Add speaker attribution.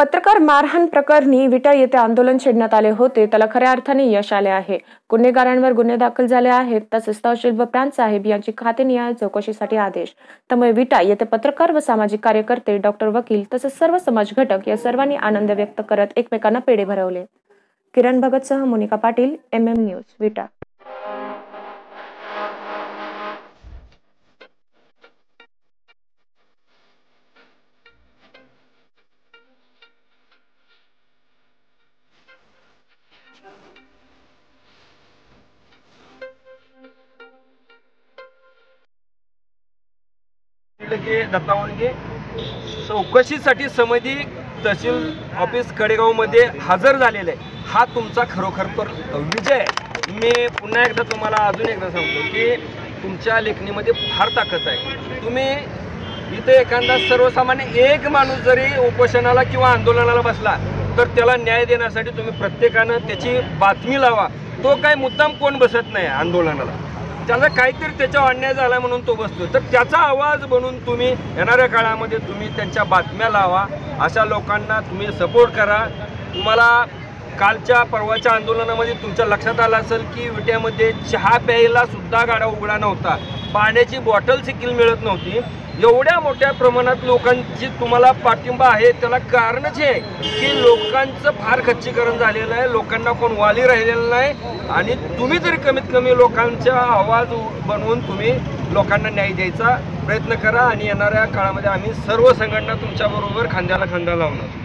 Speaker 1: पत्रकार मारहाण प्रकरणी विटा येथे आंदोलन छेडण्यात आले होते, त्याला खऱ्या अर्थाने यश आले आहे. गुन्हेगारांवर गुन्हे दाखल झाले आहेत. तसेच तहसील व प्रांत साहेब यांची खातेनिहाय चौकशीसाठी आदेश. त्यामुळे विटा येथे पत्रकार व सामाजिक कार्यकर्ते, डॉक्टर, वकील तसेच सर्व समाज घटक या सर्वांनी आनंद व्यक्त करत एकमेकांना पेढे भरवले. किरण भगतसह मोनिका पाटील, MM न्यूज, विटा.
Speaker 2: दत्तावणगे चौकशीसाठी समिती तहसील ऑफिस कडेगावमध्ये हजर झालेला आहे. हा तुमचा खरोखर तर विजय आहे. मी पुन्हा एकदा तुम्हाला अजून एकदा सांगतो की तुमच्या लेखणीमध्ये फार ताकद आहे. तुम्ही इथे एखादा सर्वसामान्य एक माणूस जरी उपोषणाला किंवा आंदोलनाला बसला तर त्याला न्याय देण्यासाठी तुम्ही प्रत्येकानं त्याची बातमी लावा. तो काय मुद्दाम कोण बसत नाही आंदोलनाला, त्याला काहीतरी त्याचा अन्याय झाला म्हणून तो बसतो, तर त्याचा आवाज बनून तुम्ही येणाऱ्या काळामध्ये तुम्ही त्यांच्या बातम्या लावा. अशा लोकांना तुम्ही सपोर्ट करा. तुम्हाला कालच्या परवाच्या आंदोलनामध्ये तुमच्या लक्षात आलं असेल की विट्यामध्ये चहा प्यायला सुद्धा गाडा उघडा नव्हता, पाण्याची बॉटल देखील मिळत नव्हती. एवढ्या मोठ्या प्रमाणात लोकांची तुम्हाला पाठिंबा आहे, त्याला कारणच आहे की लोकांचं फार खच्चीकरण झालेलं आहे, लोकांना कोण वाली राहिलेलं नाही. आणि तुम्ही तरी कमीत कमी लोकांचा आवाज बनवून तुम्ही लोकांना न्याय द्यायचा प्रयत्न करा. आणि येणाऱ्या काळामध्ये आम्ही सर्व संघटना तुमच्याबरोबर खांद्याला खांदा लावणार.